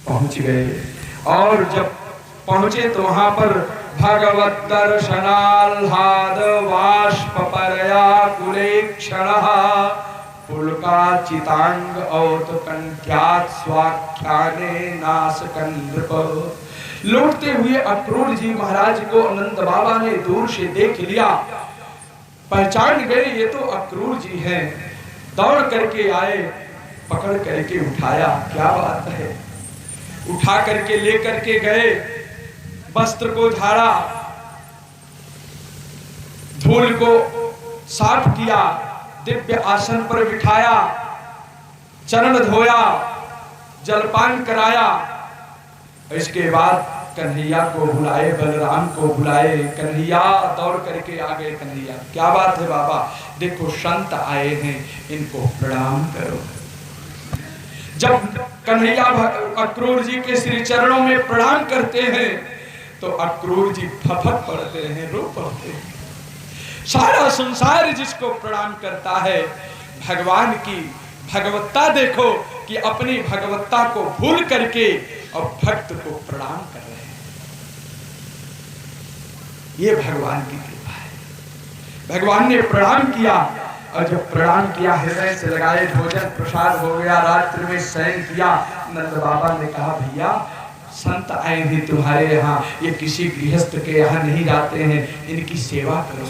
पहुंच गए। और जब पहुंचे तो वहां पर भगवत दर्शनाल्हाद बाष्पपरया कुलेक्षणः पुलकाचितांग औतकंठ्यात् स्वाख्याने नासकं नृप। लौटते हुए अक्रूर जी महाराज को अनंत बाबा ने दूर से देख लिया, पहचान गए ये तो अक्रूर जी हैं। दौड़ करके आए, पकड़ करके उठाया, क्या बात है, उठा करके लेकर के गए, वस्त्र को झाड़ा, धूल को साफ किया, दिव्य आसन पर बिठाया, चरण धोया, जलपान कराया। इसके बाद कन्हैया को बुलाए, बलराम को बुलाए, कन्हैया दौड़ करके आ गए। कन्हैया, क्या बात है बाबा, देखो संत आए हैं, इनको प्रणाम करो। जब कन्हैया अक्रूर जी के श्री चरणों में प्रणाम करते हैं तो अक्रूर जी फफक पड़ते हैं, रो पड़ते हैं। सारा संसार जिसको प्रणाम करता है, भगवान की भगवत्ता देखो कि अपनी भगवत्ता को भूल करके और भक्त को प्रणाम कर रहे हैं। ये भगवान की कृपा है। भगवान ने प्रणाम किया और जब प्रणाम किया, हृदय से लगाए, भोजन प्रसाद हो गया, रात्रि में शयन किया। नंद बाबा ने कहा भैया संत आए हैं तुम्हारे यहाँ, ये किसी गृहस्थ के यहाँ नहीं जाते हैं, इनकी सेवा करो,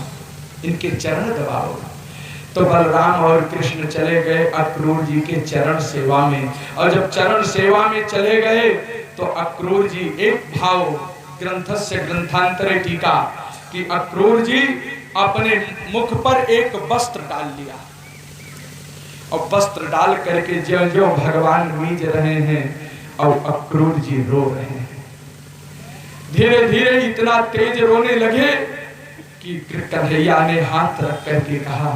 इनके चरण दबाओ। तो बलराम और कृष्ण चले गए अक्रूर जी के चरण सेवा में। और जब चरण सेवा में चले गए तो अक्रूर जी, एक भाव ग्रंथस्य ग्रंथांतरे टीका कि अक्रूर जी अपने मुख पर एक वस्त्र डाल लिया और वस्त्र डाल करके ज्यों ज्यों भगवान मीज रहे हैं और अक्रूर जी रो रहे हैं। धीरे धीरे इतना तेज रोने लगे कि कन्हैया ने हाथ रख करके कहा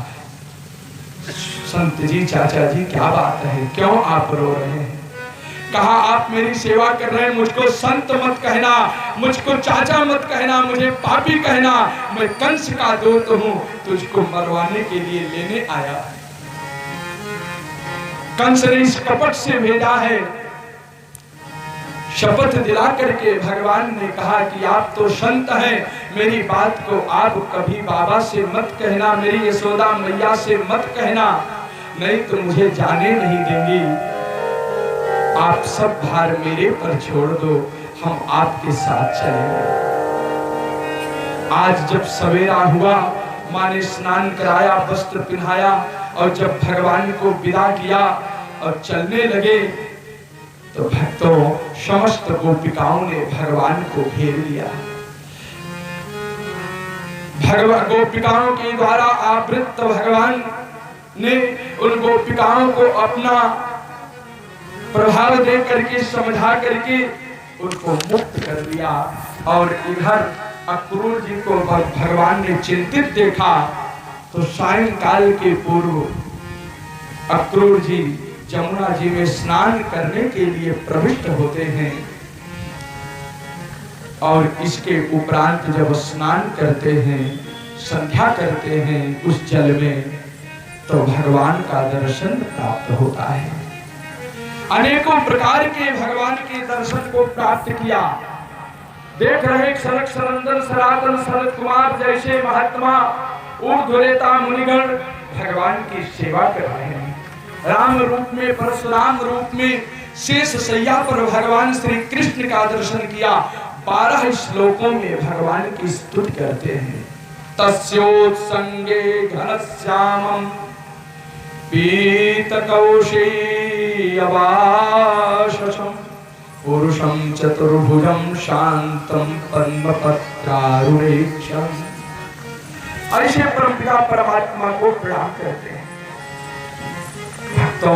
संत जी, चाचा जी, क्या बात है, क्यों आप रो रहे हैं? कहा आप मेरी सेवा कर रहे हैं, मुझको संत मत कहना, मुझको चाचा मत कहना, मुझे पापी कहना, मैं कंस का दूत हूं, तुझको मरवाने के लिए लेने आया। कंस ने इस कपट से भेजा है। शपथ दिला करके भगवान ने कहा कि आप तो संत हैं, मेरी बात को आप कभी बाबा से मत कहना, मेरी यशोदा मैया से मत कहना, नहीं तो मुझे जाने नहीं देंगी। आप सब भार मेरे पर छोड़ दो, हम आपके साथ चलेंगे। आज जब सवेरा हुआ, मां ने स्नान कराया, वस्त्र पहनाया और जब भगवान को विदा किया और चलने लगे तो भक्तों, समस्त गोपिकाओं ने भगवान को घेर लिया। गोपिकाओं के द्वारा आवृत भगवान ने उन गोपिकाओं को अपना प्रभाव दे करके, समझा करके उनको मुक्त कर दिया। और इधर अक्रूर जी को भगवान ने चिंतित देखा तो सायंकाल के पूर्व अक्रूर जी जमुना जी में स्नान करने के लिए प्रविष्ट होते हैं। और इसके उपरांत जब स्नान करते हैं, संध्या करते हैं उस जल में, तो भगवान का दर्शन प्राप्त होता है। अनेकों प्रकार के भगवान के दर्शन को प्राप्त किया। देख रहे सनक सनंदन सनातन सनत कुमार जैसे महात्मा ऊर्ध्वरेता मुनिगण भगवान की सेवा कर रहे हैं। राम रूप में, परशुराम रूप में शेष शैया पर भगवान श्री कृष्ण का दर्शन किया। 12 श्लोकों में भगवान की स्तुति करते हैं। तस्योत्संगे घनश्यामं पीतकौशेयवाससं पुरुषं चतुर्भुजं शांतं पद्मपत्रारुणेक्षं। ऐसे परमपिता परमात्मा को प्रणाम करते हैं। तो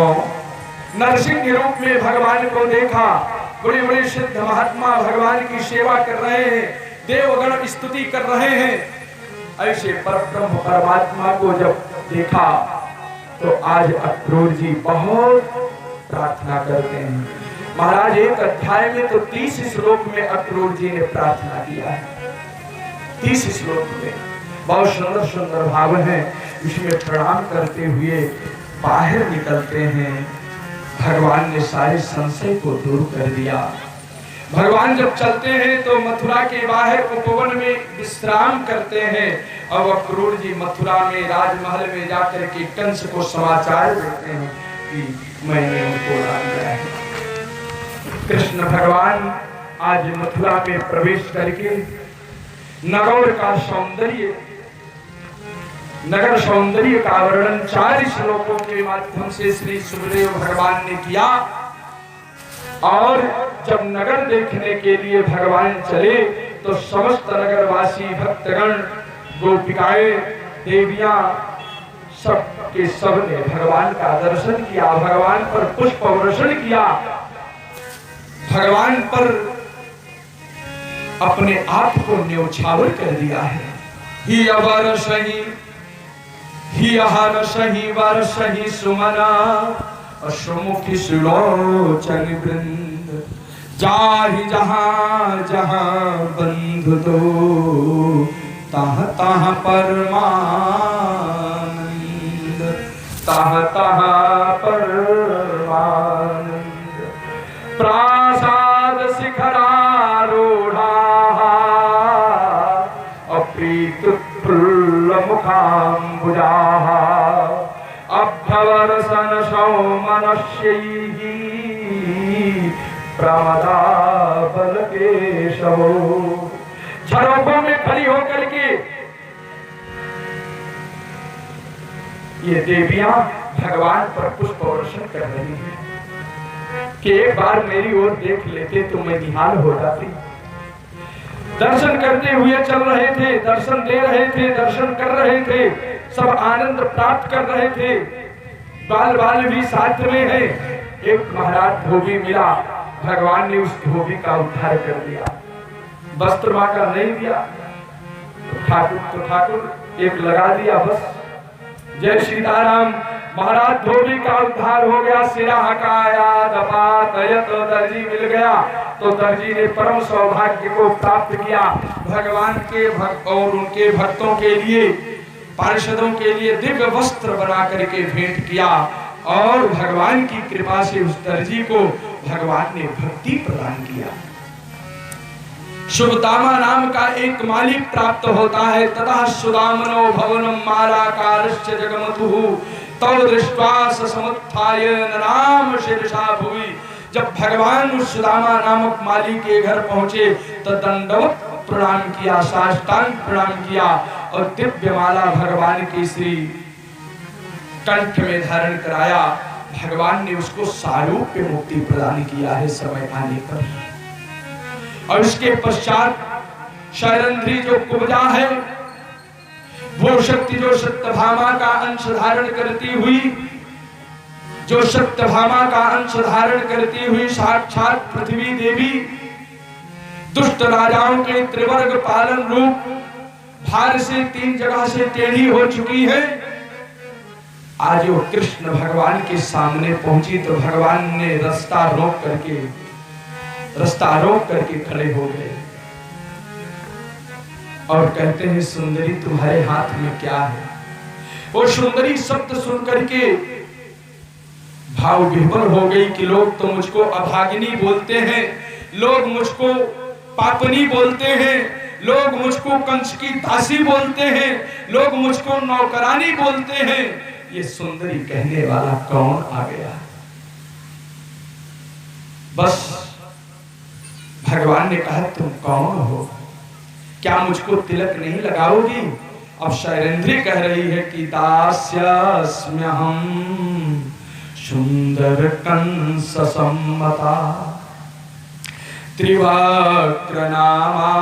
नरसिंह रूप में भगवान को देखा, बड़े बड़े सिद्ध महात्मा भगवान की सेवा कर रहे हैं, देवगण स्तुति कर रहे हैं। ऐसे परब्रह्म परमात्मा को जब देखा तो आज अक्रूर जी बहुत प्रार्थना करते हैं। महाराज एक अध्याय में तो 30 श्लोक में अक्रूर जी ने प्रार्थना किया है। 30 श्लोक में बहुत सुंदर सुंदर भाव हैं। इसमें प्रणाम करते हुए बाहर निकलते हैं। भगवान ने सारे संशय को दूर कर दिया। भगवान जब चलते हैं तो मथुरा के बाहर उपवन में विश्राम करते हैं और अक्रूर जी मथुरा में राजमहल में जाकर के कंस को समाचार देते हैं कि मैंने उनको ला लिया है। कृष्ण भगवान आज मथुरा में प्रवेश करके नगर का सौंदर्य, नगर सौंदर्य का वर्णन 4 श्लोकों के माध्यम से श्री सुखदेव भगवान ने किया। और जब नगर देखने के लिए भगवान चले तो समस्त नगरवासी भक्तगण, गोपिकाएं, देवियां, सब के सब ने भगवान का दर्शन किया, भगवान पर पुष्प वर्षण किया, भगवान पर अपने आप को न्यौछावर कर दिया है। ही अवरसहि, ही अहरसहि वरसहि सुमना अश्रुमुखी सुलोचन वृंद, जाहि जहां जहां बंधु दो तहाँ तहाँ परमानंद, तहाँ तहाँ परमानंद। प्रासाद शिखरारूढ़ा अप्रीत फुल्ल मुखाम्बुजा, अभ्यवर्सन सौमनस्यैः प्रमदाबल केशवो। झरोखों में खड़ी होकर के ये देवियां भगवान पर पुष्प वर्षण कर रही हैं कि एक बार मेरी ओर देख लेते तो मैं निहाल हो जाती। दर्शन करते हुए चल रहे थे, दर्शन दे रहे थे, दर्शन कर रहे थे, सब आनंद प्राप्त कर रहे थे। बाल बाल भी साथ में है। एक महाराज धोबी मिला, भगवान ने उस धोबी का उद्धार कर दिया। वस्त्र मांगा नहीं दिया तो ठाकुर एक लगा दिया बस। जय सीताराम। महाराज धोबी का उद्धार हो गया। सिरा हकाया दपातयत, तो दर्जी मिल गया तो दर्जी ने परम सौभाग्य को प्राप्त किया। भगवान के भक्त और उनके भक्तों के लिए, पार्षदों के लिए दिव्य वस्त्र बना करके भेंट किया और भगवान की कृपा से उस दर्जी को भगवान ने भक्ति प्रदान किया। शुभदामा नाम का एक मालिक प्राप्त होता है। ततः सुदामनो भवनम मालाकारश्च जगमतुः तव दृष्ट्वा समुत्थाय ननाम शीर्षा भुवि। जब भगवान उस सुदामा नामक माली के घर पहुंचे तो दंडवत प्रणाम किया, साष्टांग प्रणाम किया और दिव्य माला भगवान के श्री कंठ में धारण कराया। भगवान ने उसको सारूप्य मुक्ति प्रदान किया है समय आने पर। और इसके पश्चात शैरंध्री जो कुब्जा है, वो शक्ति जो सत्यभामा का अंश धारण करती हुई, जो सत्यभामा का अंश धारण करती हुई साक्षात पृथ्वी देवी, दुष्ट राजाओं के त्रिवर्ग पालन रूप, भार से 3 जगह से टेढ़ी हो चुकी है। आज वो कृष्ण भगवान के सामने पहुंची तो भगवान ने रास्ता रोक करके खड़े हो गए और कहते हैं सुंदरी तुम्हारे हाथ में क्या है। वो सुंदरी शब्द सुन करके भाव विह्वल हो गई कि लोग तो मुझको अभागिनी बोलते हैं, लोग मुझको पापनी बोलते हैं, लोग मुझको कंस की दासी बोलते हैं, लोग मुझको नौकरानी बोलते हैं। ये सुंदरी कहने वाला कौन आ गया। बस भगवान ने कहा तुम कौन हो, क्या मुझको तिलक नहीं लगाओगी। अब शैलेंद्री कह रही है कि दास्यस्म्यहं सुंदर कंस सम्मता त्रिवक्र नामा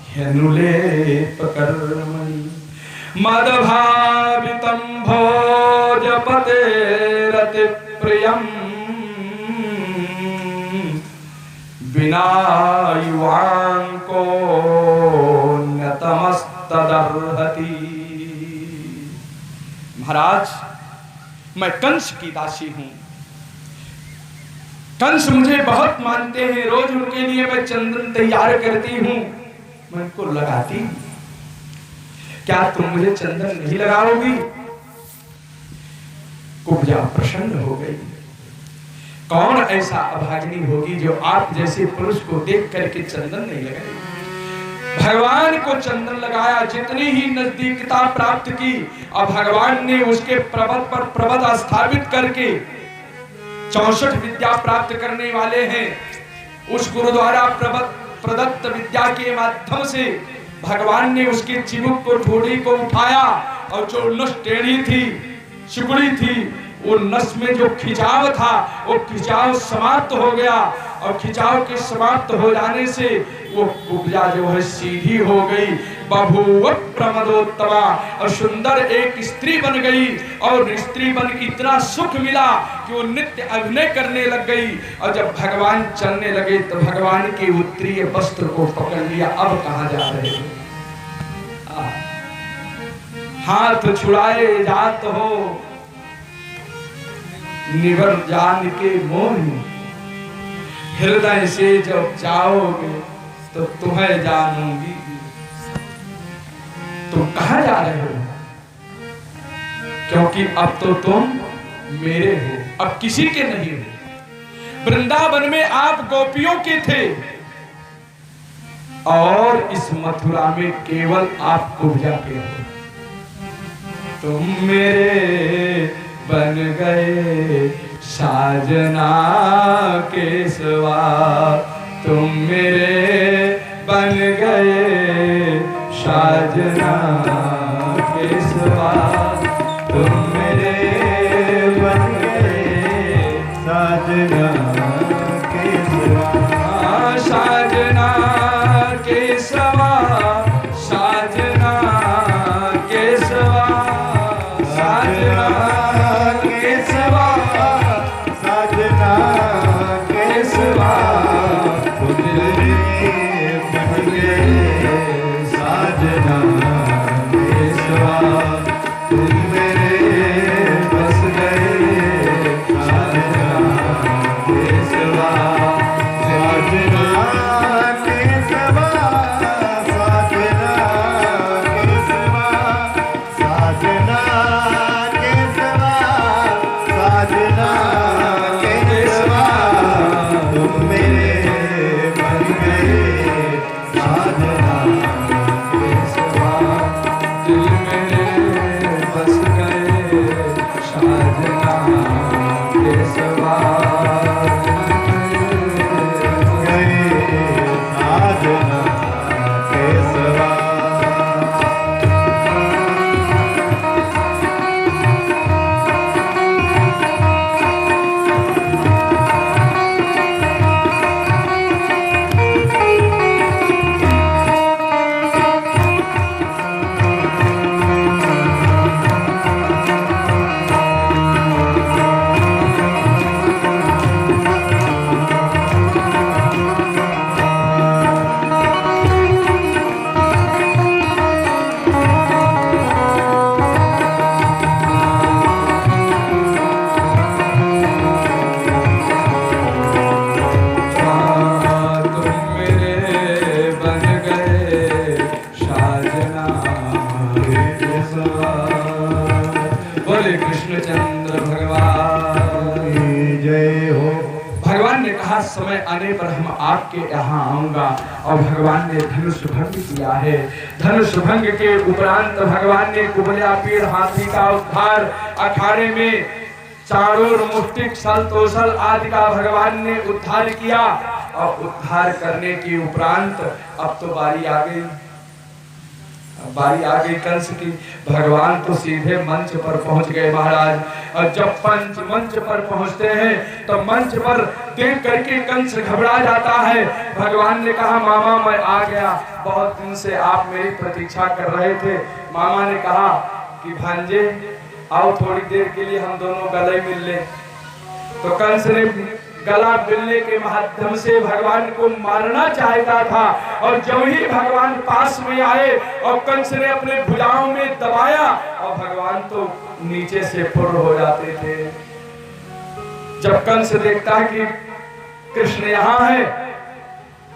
ह्यनुलेप कर्मणि मदभावितं भोजपतेरति प्रियम् बिना युवांको नतमस्तदर्हति। महाराज मैं कंस की दासी हूं। कंस मुझे बहुत मानते हैं, रोज उनके लिए मैं चंदन तैयार करती हूं, मैं उनको लगाती हूं। क्या तुम मुझे चंदन नहीं लगाओगी। कुब्जा प्रसन्न हो गई। कौन ऐसा अभागिनी होगी जो आप जैसे पुरुष को देख करके चंदन नहीं लगाएगी। भगवान को चंदन लगाया, जितनी ही नजदीकता प्राप्त की, और भगवान ने उसके पर्वत पर पर्वत स्थापित करके 64 विद्या प्राप्त करने वाले हैं। उस गुरुद्वारा प्रदत्त विद्या के माध्यम से भगवान ने उसके चिबुक को, ठोड़ी को उठाया, और जो नस टेढ़ी थी, सिकुड़ी थी, वो नस में जो खिंचाव था वो खिंचाव समाप्त हो गया, और खिंचाव के समाप्त हो जाने से वो कुब्जा जो है सीधी हो गई। बभूव प्रमदोत्तमा, और सुंदर एक स्त्री बन गई, और स्त्री बन इतना सुख मिला कि वो नित्य अभिनय करने लग गई। और जब भगवान चलने लगे तो भगवान के उत्तरीय वस्त्र को पकड़ लिया। अब कहाँ जा रहे हो? हाथ छुड़ाए जात हो निवर जान के मोह, हृदय से जब जाओगे तो तुम्हें जानूंगी। तुम कहां जा रहे हो? क्योंकि अब तो तुम मेरे हो, अब किसी के नहीं हो। वृंदावन में आप गोपियों के थे, और इस मथुरा में केवल आप कुब्जा के हो। तुम मेरे बन गए साजना के सिवा, तुम मेरे बन गए साजना के सिवा, तुम मेरे बन गए साजना के सिवा, साजना के सिवा, साजना के सिवा, साजना के सिवा, साजना के सिवा, तुम मेरे बन गए साजना के सिवा, तुम मेरे बस गए साजना के सिवा, साजना के सिवा, साजना के सिवा, साजना के सिवा, साजना के सिवा, तुम मेरे बन गए साजना के सिवा, दिल मेरे बस गए साजना के सिवा, गए साजना के सिवा। समय आने पर हम आपके यहाँ आऊंगा। और भगवान ने धनुष भंग किया है। धनुष भंग के उपरांत भगवान ने कुबल्या पीड़ हाथी का उद्धार, अखाड़े में चारों मुष्टिक सल तोसल आदि का भगवान ने उद्धार किया। और उद्धार करने के उपरांत अब तो बारी आ गई, बारी आ गई कंस की। भगवान तो सीधे मंच पर पहुंच गए महाराज। और जब पंच मंच पर पहुंचते हैं तो मंच पर देख करके कंस घबरा जाता है। भगवान ने कहा मामा मैं आ गया, बहुत दिन से आप मेरी प्रतीक्षा कर रहे थे। मामा ने कहा कि भांजे आओ थोड़ी देर के लिए हम दोनों गले मिल लें। तो कंस ने गला मिलने के माध्यम से भगवान को मारना चाहता था। और जब ही भगवान पास में आए और कंस ने अपने भुजाओं में दबाया और भगवान तो नीचे से फुर्र हो जाते थे। जब कंस देखता है कि कृष्ण यहाँ है,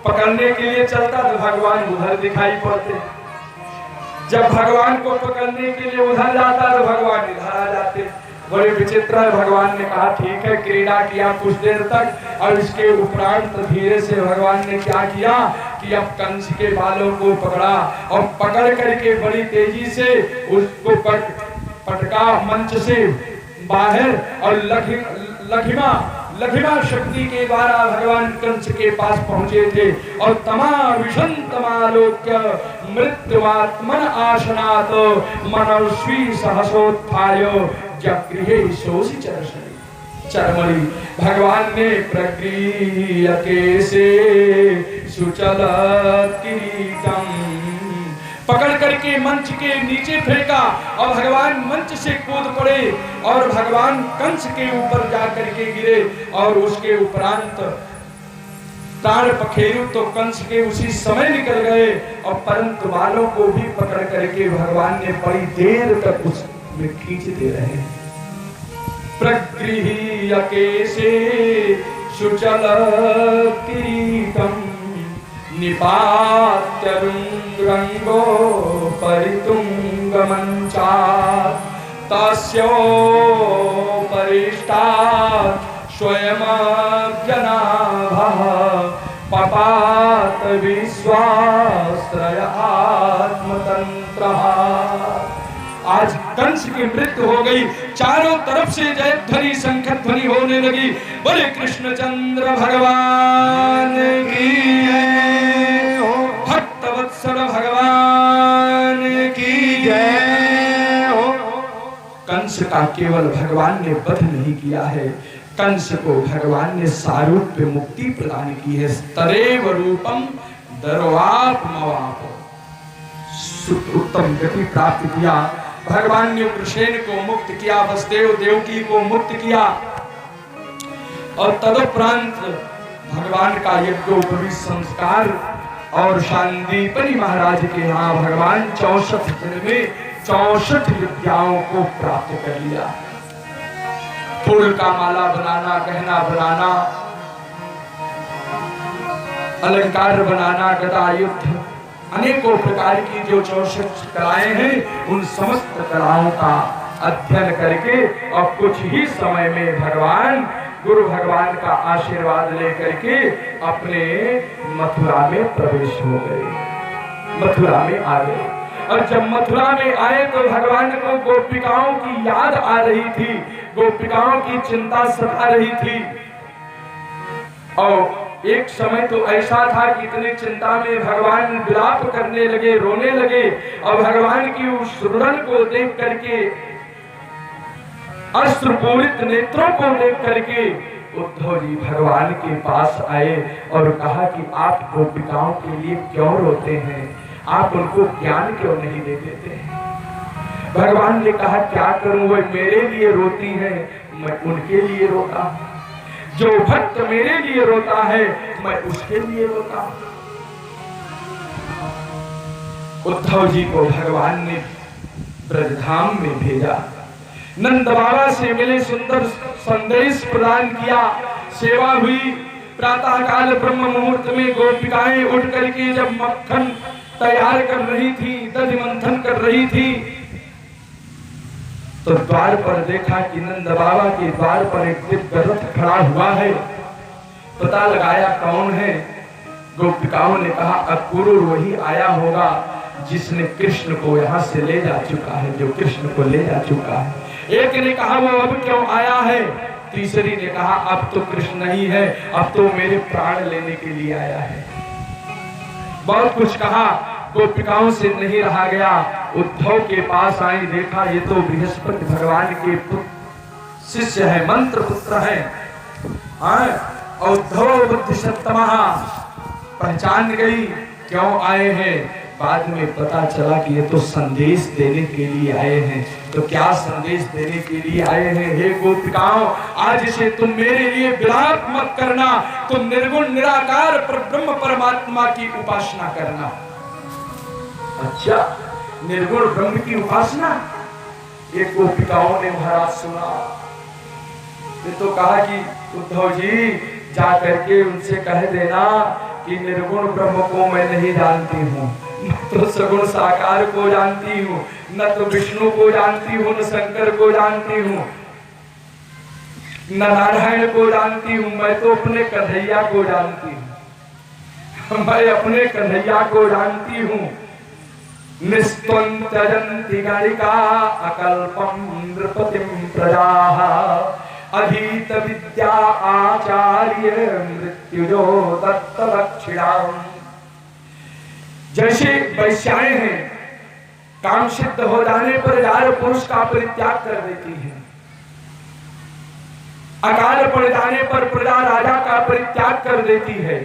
पकड़ने के लिए चलता तो भगवान उधर दिखाई पड़ते। जब भगवान को पकड़ने के लिए उधर जाता तो भगवान इधर आ जाते। बड़े विचित्र है। भगवान ने कहा ठीक है, क्रीड़ा किया कुछ देर तक, और इसके उपरांत धीरे से भगवान ने क्या किया कि अब कंस के बालों को पकड़ा और पकड़ करके बड़ी तेजी से उसको पटका मंच से बाहर, और लघिमा शक्ति के द्वारा भगवान कंस के पास पहुंचे थे, और तमाविषं तमालोक्य मृत्युवात्मन आशनात् मनस्वी सहसोत्थाय जगृहे शोषि चरमणि। भगवान ने प्रक्रियके से सुचल किरीटम पकड़ करके मंच के नीचे फेंका, और भगवान मंच से कूद पड़े और भगवान कंस के ऊपर जा करके गिरे, और उसके उपरांत प्राण पखेरु तो कंस के उसी समय निकल गए, और परंतु बालों को भी पकड़ करके भगवान ने बड़ी देर तक उसमें खींचते रहे। प्रगृह्यके से सुचल किरीटम निपात्य रुंद्रंगो परितुंगमंचात् तस्योपरिष्टात् स्वयमव्यनाभः पपात विश्वाश्रय आत्मतंत्रः। आज कंस की मृत्यु हो गई, चारों तरफ से जय ध्वनि शंख ध्वनि होने लगी। बोले कृष्णचंद्र भगवान की जय हो, भक्तवत्सल भगवान की जय हो। कंस का केवल भगवान ने वध नहीं किया है, कंस को भगवान ने सारूप्य मुक्ति प्रदान की है। तदेव रूपम दर्वापमवाप, उत्तम गति प्राप्त किया। भगवान ने उग्रसेन को मुक्त किया, वसुदेव देवकी को मुक्त किया, और तदुपरांत भगवान का यज्ञोपवीत संस्कार और शांतिपनि महाराज के यहाँ भगवान 64 दिन में 64 विद्याओं को प्राप्त कर लिया। फूल का माला बनाना, गहना बनाना, अलंकार बनाना, गदा युद्ध, अनेकों प्रकार की जो 64 कलाएं हैं, उन समस्त कलाओं का अध्ययन करके और कुछ ही समय में भगवान गुरु भगवान का आशीर्वाद लेकर के अपने मथुरा में प्रवेश हो गए, मथुरा में आ गए। और जब मथुरा में आए तो भगवान को गोपिकाओं की याद आ रही थी, गोपिकाओं की चिंता सता रही थी। और एक समय तो ऐसा था कि इतनी चिंता में भगवान विलाप करने लगे, रोने लगे, और भगवान की उस रुदन को देख करके, अश्रुपूरित नेत्रों को देख करके उद्धव जी भगवान के पास आए और कहा कि आप गोपिकाओं के लिए क्यों रोते हैं, आप उनको ज्ञान क्यों नहीं दे देते हैं। भगवान ने कहा क्या करूं, वह मेरे लिए रोती हैं, मैं उनके लिए रोता हूं। जो भक्त मेरे लिए रोता है, मैं उसके लिए रोता हूं। उद्धव जी को भगवान ने ब्रजधाम में भेजा, नंद बाबा से मिले, सुंदर संदेश प्रदान किया, सेवा हुई। प्रातः काल ब्रह्म मुहूर्त में गोपिकाएं उठ करके जब मक्खन तैयार कर रही थी, दधि मंथन कर रही थी, तो द्वार पर देखा कि नंद बाबा के द्वार पर एक दिव्य रथ खड़ा हुआ है। पता लगाया कौन है, गोपिकाओं ने कहा अक्रूर वही आया होगा जिसने कृष्ण को यहाँ से ले जा चुका है, जो कृष्ण को ले जा चुका है। एक ने कहा वो अब क्यों आया है, तीसरी ने कहा अब तो कृष्ण नहीं है, अब तो मेरे प्राण लेने के लिए आया है। बहुत कुछ कहा, गोपिकाओं से नहीं रहा गया। उद्धव के पास आई, देखा ये तो बृहस्पति भगवान के शिष्य है, मंत्र पुत्र है। उद्धव बुद्धिसत्तमा पहचान गई क्यों आए हैं। बाद में पता चला कि ये तो संदेश देने के लिए आए हैं। तो क्या संदेश देने के लिए आए हैं, हे गोपिकाओं, आज से तुम मेरे लिए विलाप मत करना, तुम निर्गुण निराकार ब्रह्म परमात्मा की उपासना करना। अच्छा, निर्गुण ब्रह्म की उपासना। एक गोपिकाओं ने महाराज सुना, ये तो कहा कि उद्धव जी जा करके उनसे कह देना कि निर्गुण ब्रह्म को मैं नहीं जानती हूँ, तो सगुण साकार को जानती हूँ, न तो विष्णु को जानती हूँ, न शंकर को जानती हूँ। न नारायण को जानती हूँ, मैं तो अपने कन्हैया को जानती हूँ, मैं अपने कन्हैया को जानती हूँ। निस्त्वं त्यजन्ति गणिका अकल्पं नृपतिं प्रजाः अधीत विद्या आचार्य मृत्युजो दत्त दक्षिणाम्। जैसे वैश्याएं हैं, काम सिद्ध हो जाने पर जार पुरुष का परित्याग कर देती हैं, अकाल पड़ जाने पर प्रजा राजा का परित्याग कर देती है।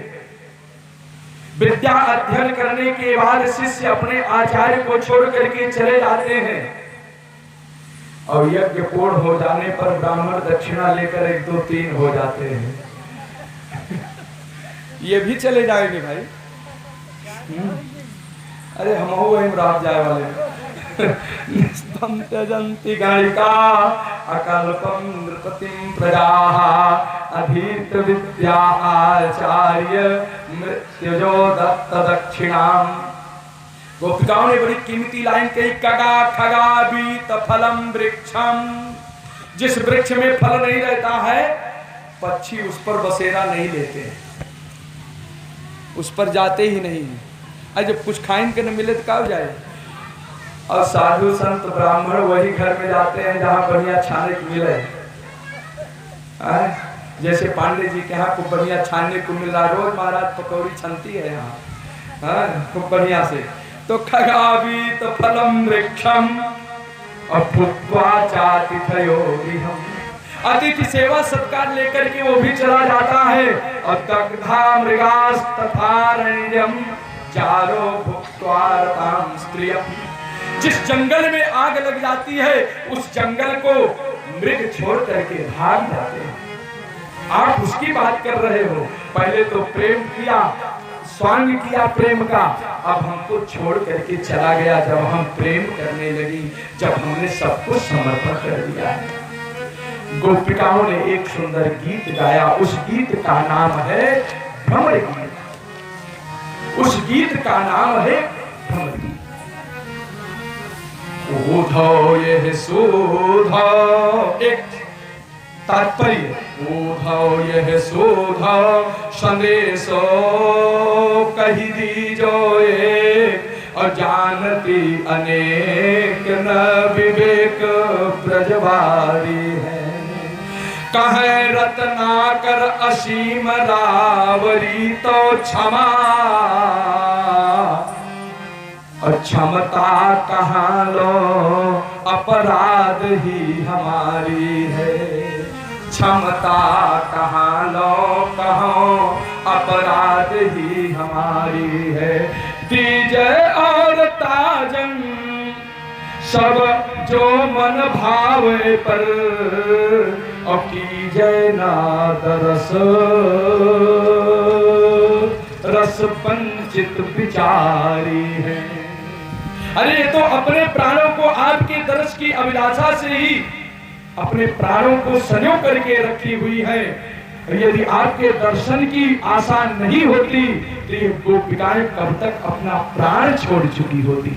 विद्या अध्ययन करने के बाद शिष्य अपने आचार्य को छोड़ करके चले जाते हैं, और यज्ञ पूर्ण हो जाने पर ब्राह्मण दक्षिणा लेकर 1 2 3 हो जाते हैं। ये भी चले जाएंगे भाई। अरे हम हो रात जाए वाले। त्यजन्ति गणिका अकल्पं नृपतिं प्रजाः अधीत विद्या आचार्य मृत्युजो दत्त दक्षिणाम्। गोपिकाओं ने बड़ी कीमती लाइन कही, कगा खगा बीत फलम वृक्षम। जिस वृक्ष में फल नहीं रहता है, पक्षी उस पर बसेरा नहीं लेते, उस पर जाते ही नहीं। अरे जब कुछ खाइन के न मिले तो कब जाए। और साधु संत ब्राह्मण वही घर में जाते हैं जहां बढ़िया छाने को मिले। जैसे पांडे जी के यहाँ खूब बढ़िया छानने को मिल रहा, रोज महाराज पकौड़ी छनती है यहाँ खूब बढ़िया से। तो खगावीत फलम वृक्षम अभुत्वा चातिथयोरिहम्। अतिथि सेवा सत्कार लेकर के वो भी चला जाता है। और दग्धा मृगास्तथारण्यम चारो भुक्त्वा रतां स्त्रियम्। जिस जंगल में आग लग जाती है, उस जंगल को मृग छोड़ करके भाग जाते हैं। आप उसकी बात कर रहे हो, पहले तो प्रेम किया, स्वांग किया प्रेम का, अब हमको छोड़ करके चला गया। जब हम प्रेम करने लगी, जब हमने सब कुछ समर्पण कर दिया। गोपिकाओं ने एक सुंदर गीत गाया, उस गीत का नाम है भ्रमर गीत। उस गीत का नाम है भ्रमर गीत। ऊधो ये सुधो, एक तात्पर्य, ऊधो ये सुधो संदेशो कही दीजो ये, और जानती अनेक न विवेक ब्रजवारी है। कहे रत्नाकर असीम रावरी तो क्षमा, और क्षमता कहाँ लो अपराध ही हमारी है। क्षमता कहाँ लो कहो अपराध ही हमारी है। तीजय और ताजन सब जो मन भावे पर, और कीजय नाद रस रस पंचित विचारी है। अरे ये तो अपने प्राणों को आपके दर्श की अभिलाषा से ही अपने प्राणों को संजो करके रखी हुई है। यदि आपके दर्शन की आशा नहीं होती तो ये गोपिकाएं कब तक अपना प्राण छोड़ चुकी होती।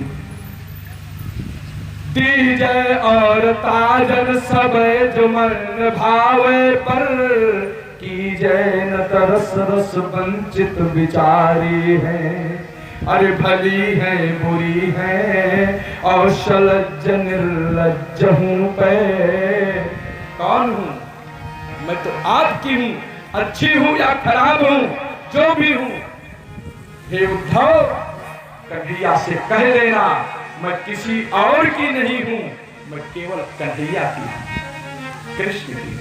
तीजय और ताजन सब जो मन भावे पर, की जय न तरस रस वंचित विचारी है। अरे भली है बुरी है और शलज्ज निर्लज्ज हूँ पे। कौन हूँ मैं? तो आपकी हूँ, अच्छी हूँ या खराब हूँ, जो भी हूँ। हे उद्धव, कन्हैया से कह देना मैं किसी और की नहीं हूँ, मैं केवल कन्हैया की हूँ, कृष्ण की।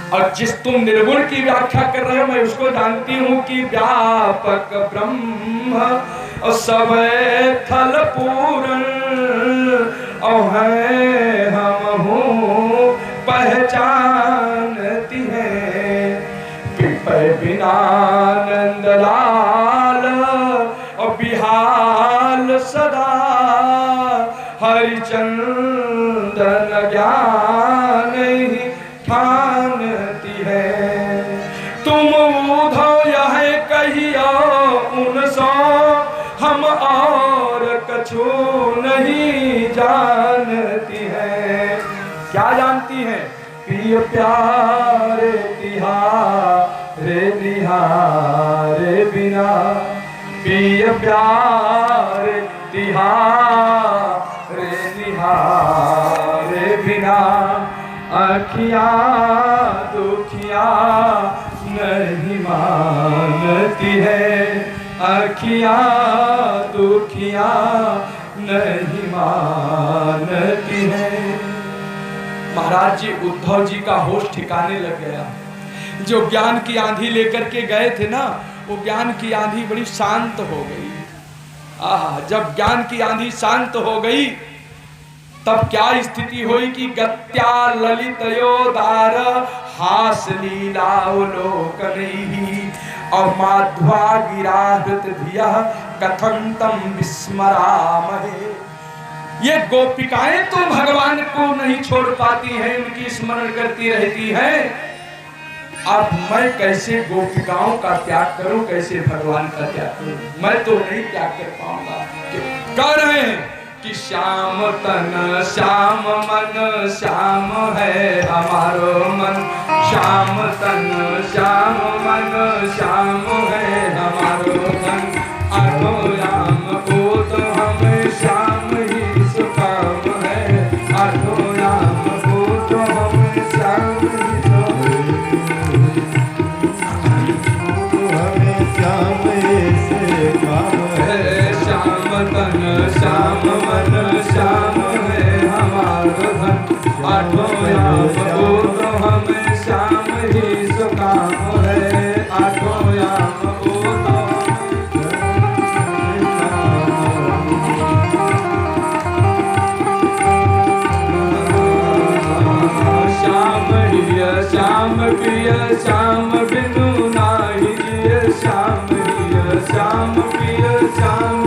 और जिस तुम निर्गुण की व्याख्या कर रहे हो, मैं उसको जानती हूँ कि व्यापक ब्रह्म और सब थल पूर्ण, और है हम हूँ पहचानती है। पिपय बिना नंदलाल और बिहाल सदा, हरिचंदन ज्ञान ही ठानती है। तुम उधो यह कहियो उन सो, हम और कछु नहीं जानती है। क्या जानती है? पिय प्यारे तिहारे निहारे बिना, पिय प्यारे तिहारे निहारे बिना, अखियाँ दुखियाँ नहीं मानती है, अखियाँ दुखियाँ नहीं मानती है। महाराज जी, उद्धव जी का होश ठिकाने लग गया। जो ज्ञान की आंधी लेकर के गए थे ना, वो ज्ञान की आंधी बड़ी शांत हो गई। जब ज्ञान की आंधी शांत हो गई, तब क्या स्थिति हुई कि गत्या ललितयोदार हास लीलावलोकनैः और माध्वा गिराहृत धिया कथं तं विस्मरामहे। ये गोपिकाएं तो भगवान को नहीं छोड़ पाती हैं, उनकी स्मरण करती रहती हैं। अब मैं कैसे गोपिकाओं का त्याग करूं, कैसे भगवान का त्याग करूं? मैं तो नहीं त्याग कर पाऊंगा। कह रहे हैं कि श्याम तन श्याम मन श्याम है हमारो मन, श्याम तन श्याम मन श्याम है हमारो मन, आठो राम को तो हमें श्याम ही सुकाम है, आठो राम को तो हमें श्याम ही श्याम से काम है, श्याम तन श्याम मन श्याम है हमारो धन, आठो राम को तो हमें श्याम ही सुकाम है, आठो राम को तो श्याम प्रिय श्याम प्रिय श्याम बिनु नाही जिय, श्याम प्रिय श्याम प्रिय श्याम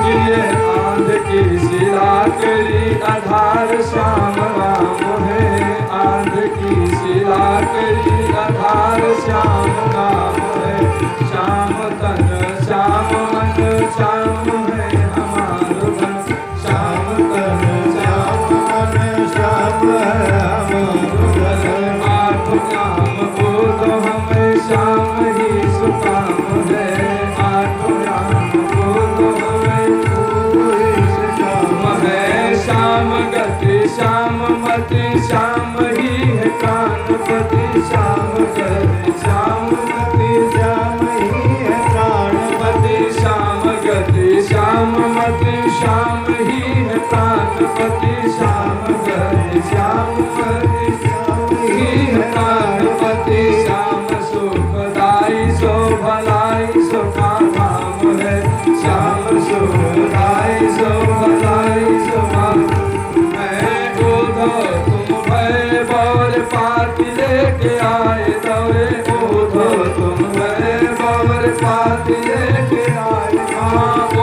जिय, आंध की शिला करी आधार श्याम राम है, आंध की शिला करी आधार श्याम राम है, श्याम तन श्याम मन श्याम है हमारो धन, श्याम तन श्याम मन श्याम है हमारो धन, आठ नाम को तो हमें श्याम ही सुकाम है, आठ नाम को तो हमें सुकाम है, श्याम गति श्याम मति श्याम ही है प्राणपति, श्याम गति श्याम मति श्याम ही है प्राणपति, श्याम गति श्याम मति श्याम ही है प्राणपति, श्याम गति श्याम मति श्याम ही है प्राणपति, श्याम सुखदाई सो भलाई सो काम है, श्याम सुखदाई सो भलाई सो काम है। उद्धव तुम भय बौर पाती लेके आए दौरे, उद्धव तुम भय बौर पाती लेके आए,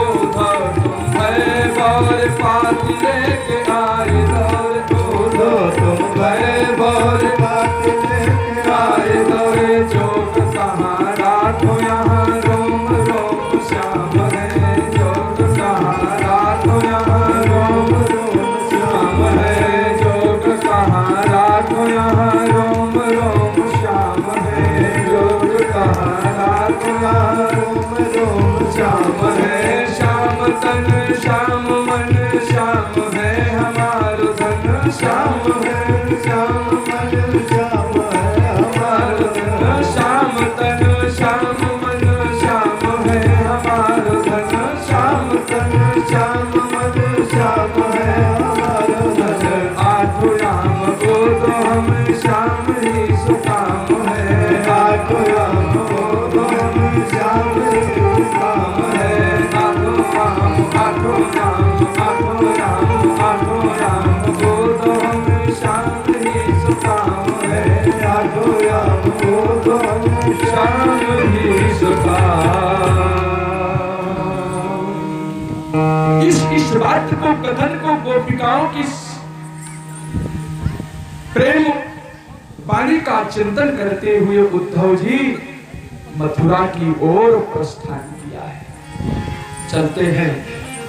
उद्धव तुम भय बौर पाती लेके आए दौरे, उद्धव तुम भय बौर पाती लेके आए दौरे, जोग कहाँ राखो यहाँ रोम रोम श्याम है, जोग कहाँ राखो यहाँ रोम रोम श्याम है, जोग कहाँ राखो यहाँ रोम रोम श्याम है, जोग कहाँ राखो यहाँ रोम रोम श्याम है, श्याम तन श्याम मन श्याम है हमारो धन, श्याम है श्याम मन श्याम है हमारो धन, श्याम तन श्याम मन श्याम है हमारो धन, श्याम तन श्याम मन श्याम है हमारो धन, आठो राम को तो हमें श्याम ही सुकाम है, आठो राम को तो हमें श्याम ही सुकाम है, आठो राम आठो राम आठो राम आठो राम को तो हमें श्याम ही सुकाम है, आठो राम को तो हमें श्याम ही सुकाम। इस बात को कथन को गोपिकाओं की प्रेम वाणी का चिंतन करते हुए उद्धव जी मथुरा की ओर प्रस्थान किया है। चलते हैं,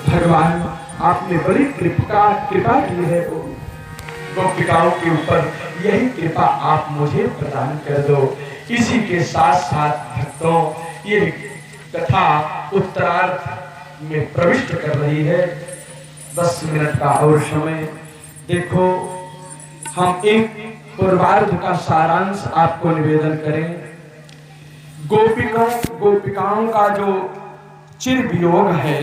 भगवान आपने बड़ी कृपा की है गोपिकाओं के ऊपर। यही कृपा आप मुझे प्रदान कर दो। इसी के साथ साथ भक्तों ये कथा उत्तरार्ध में प्रविष्ट कर रही है। 10 मिनट का और समय। देखो, हम एक पूर्वार्ध का सारांश आपको निवेदन करें। गोपिकाओं का जो चिर वियोग है,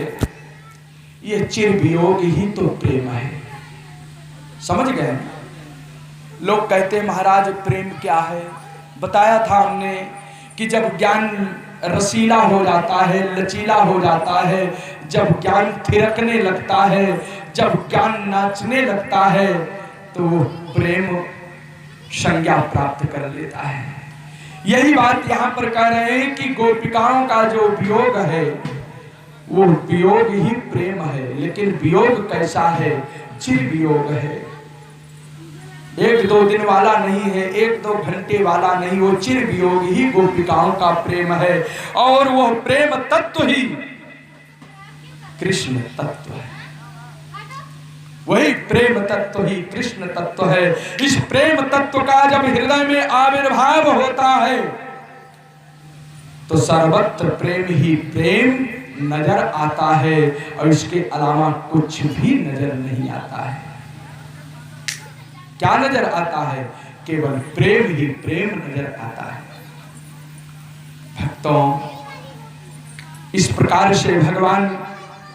ये चिर वियोग ही तो प्रेम है। समझ गए? लोग कहते हैं महाराज प्रेम क्या है? बताया था हमने कि जब ज्ञान रसीला हो जाता है, लचीला हो जाता है, जब ज्ञान थिरकने लगता है, जब ज्ञान नाचने लगता है, तो वो प्रेम संज्ञा प्राप्त कर लेता है। यही बात यहाँ पर कह रहे हैं कि गोपिकाओं का जो वियोग है वो वियोग ही प्रेम है। लेकिन वियोग कैसा है? चिर वियोग है। 1-2 दिन वाला नहीं है, 1-2 घंटे वाला नहीं, वो चिर वियोग ही गोपिकाओं का प्रेम है। और वो प्रेम तत्व ही कृष्ण तत्व है। वही प्रेम तत्व ही कृष्ण तत्व है। इस प्रेम तत्व का जब हृदय में आविर्भाव होता है तो सर्वत्र प्रेम ही प्रेम नजर आता है और इसके अलावा कुछ भी नजर नहीं आता है। क्या नजर आता है? केवल प्रेम ही प्रेम नजर आता है। भक्तों, इस प्रकार से भगवान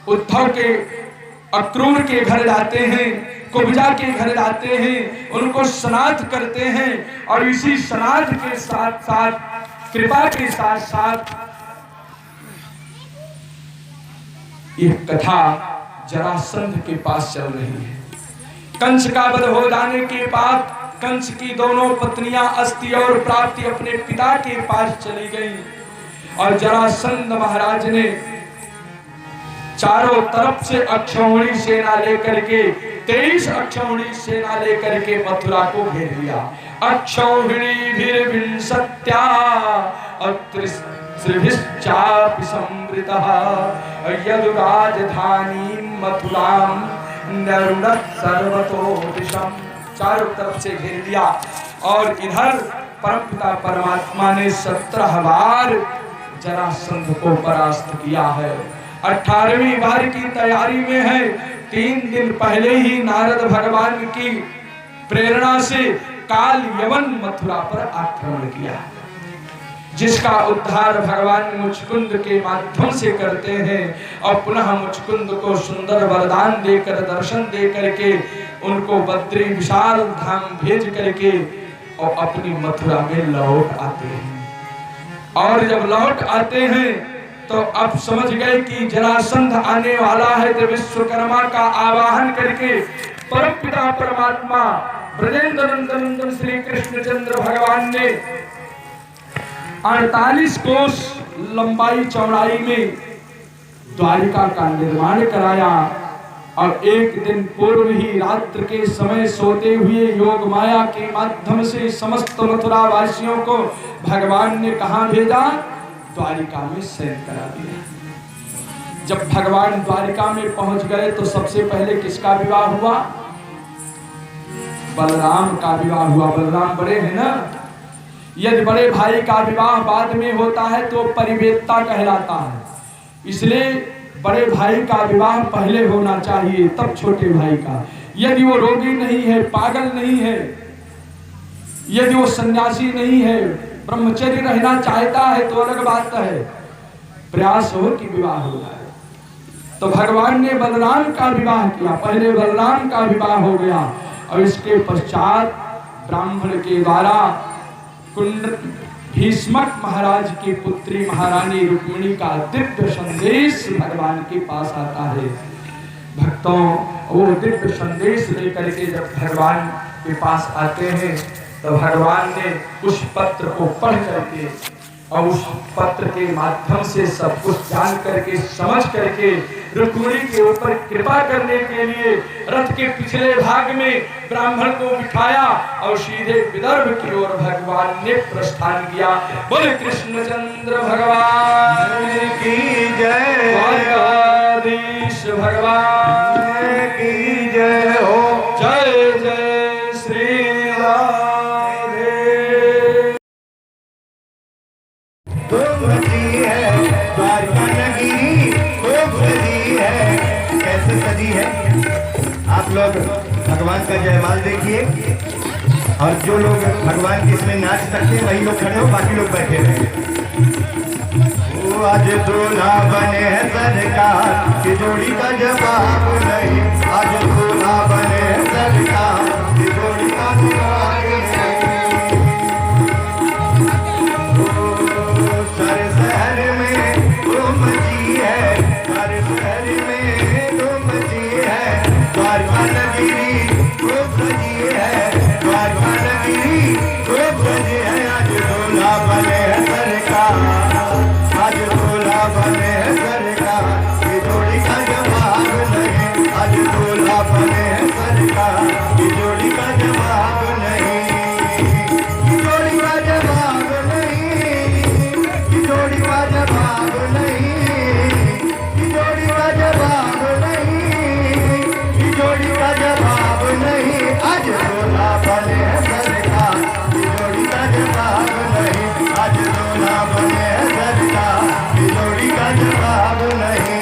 उद्धव के अक्रूर के घर जाते हैं, कुब्जा के घर जाते हैं, उनको स्नात करते हैं और इसी स्नात के साथ साथ कृपा के साथ साथ ये कथा जरासंध के पास चल रही है। कंस का वध हो जाने के बाद कंस की दोनों पत्नियां अस्ति और प्राप्ति अपने पिता के पास चली गईं और जरासंध महाराज ने चारों तरफ से अक्षौहिणी सेना लेकर के 23 अक्षौहिणी सेना लेकर के मथुरा को घेर लिया। अक्षौहिणी विंशत्या त्रिभिश्चापि संवृतः यदु राजधानी मथुराम नरुणत सर्वतो दिशम। चारों तरफ से घेर लिया और इधर परमपिता परमात्मा ने 17 बार जरासंध को परास्त किया है। 18वीं बार की तैयारी में है। 3 दिन पहले ही नारद भगवान की प्रेरणा से काल यवन मथुरा पर आक्रमण किया, जिसका उद्धार भगवान मुचकुंद के माध्यम से करते हैं और पुनः मुचकुंद को सुंदर वरदान देकर, दर्शन दे करके उनको बद्री विशाल धाम भेज करके और अपनी मथुरा में लौट आते हैं। और जब लौट आते हैं तो अब समझ गए कि जरासंध आने वाला है, तो विश्वकर्मा का आवाहन करके परमपिता परमात्मा ब्रजेंद्र नंदन श्री कृष्णचंद्र भगवान ने 48 कोस लंबाई चौड़ाई में द्वारिका का निर्माण कराया और एक दिन पूर्व ही रात्रि के समय सोते हुए योग माया के माध्यम से समस्त मथुरा वासियों को भगवान ने कहां भेजा? द्वारिका में शयन करा दिया। जब भगवान द्वारिका में पहुंच गए तो सबसे पहले किसका विवाह हुआ? बलराम का विवाह हुआ। बलराम बड़े हैं ना। यदि बड़े भाई का विवाह बाद में होता है तो परिवेत्ता कहलाता है, इसलिए बड़े भाई का विवाह पहले होना चाहिए, तब छोटे भाई का। यदि वो रोगी नहीं है, पागल नहीं है, यदि वो सन्यासी नहीं है, ब्रह्मचर्य रहना चाहता है तो अलग बात है, प्रयास हो कि विवाह हो जाए। तो भगवान ने बलराम का विवाह किया। पहले बलराम का विवाह हो गया और इसके पश्चात ब्राह्मण के द्वारा भीष्मक महाराज की पुत्री महारानी रुक्मिणी का दिव्य संदेश भगवान के पास आता है। भक्तों, वो दिव्य संदेश लेकर के जब भगवान के पास आते हैं तो भगवान ने उस पत्र को पढ़ करके और उस पत्र के माध्यम से सब कुछ जान करके, समझ करके रुक्मिणी के ऊपर कृपा करने के लिए रथ के पिछले भाग में ब्राह्मण को बिठाया और सीधे विदर्भ की ओर भगवान ने प्रस्थान किया। बोले कृष्णचंद्र भगवान की जय, द्वारकाधीश भगवान की जय हो। जय जय श्री राम। खूब सजी है द्वारका नगरी, खूब सजी है। कैसे सजी है? आप लोग भगवान का जयमाल देखिए, और जो लोग भगवान के इसमें नाच सकते हैं वही लोग खड़े हो, बाकी लोग बैठे रहे। आज दूल्हा बने हैं सरकार की जोड़ी का जवाब नहीं, आज दूल्हा बने हैं सरकार की जोड़ी का जवाब नहीं। सारे शहर में धूम मची है, सारे शहर में धूम मची है। द्वारका नगरी खूब सजी है, द्वारका नगरी खूब सजी है। आज दूल्हा बने हैं सरकार, आज दूल्हा बने हैं सरकार की जोड़ी का जवाब नहीं, आज दूल्हा बने हैं सरकार की जोड़ी का जवाब नहीं, की जोड़ी का जवाब नहीं, की जोड़ी का जवाब नहीं, की जोड़ी का जवाब नहीं, की जोड़ी का जवाब नहीं। आज दूल्हा बने हैं सरकार की जोड़ी का जवाब नहीं, आज दूल्हा बने हैं सरकार की जोड़ी का जवाब नहीं।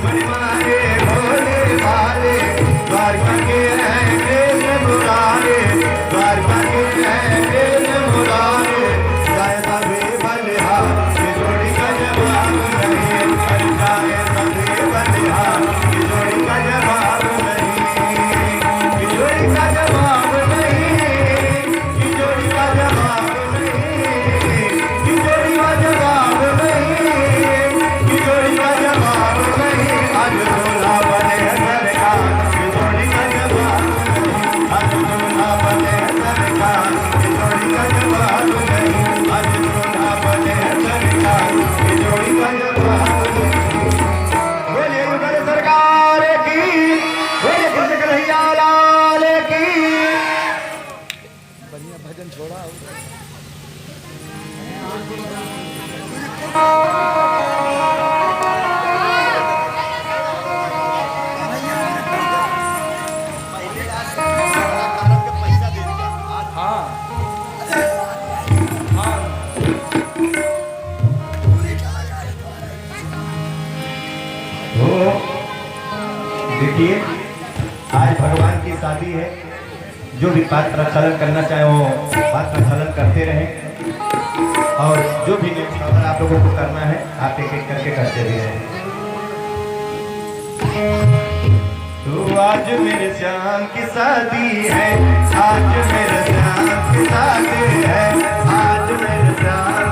मन मारे भोले भाले द्वारका के हैं कृष्ण मुरारे द्वारका के हैं कृष्ण मुरारे गाय सभी बलिहार की जोड़ी का जवाब नहीं गाय सभी बलिहार की जोड़ी का जवाब नहीं की जोड़ी का जवाब नहीं की जोड़ी का जवाब नहीं की जोड़ी का जवाब नहीं की जोड़ी का जवाब नहीं आज दूल्हा बने सरकार की जोड़ी का जवाब नहीं आज दूल्हा बने सरकार की जोड़ी का जवाब नहीं आज दूल्हा बने सरकार की जोड़ी का जवाब नहीं बोले युगल सरकार की बोले कृष्ण कन्हैया लाल की बढ़िया भजन छोड़ा हाँ हाँ तो देखिए आज भगवान की शादी है जो भी पाठ प्रचलन करना चाहे वो पाठ प्रचलन करते रहें और जो भी नियम अगर आप लोगों को करना है आप एक एक करके करते भी रहें तो आज मेरे श्याम की शादी है आज मेरे श्याम की शादी है आज मेरे श्याम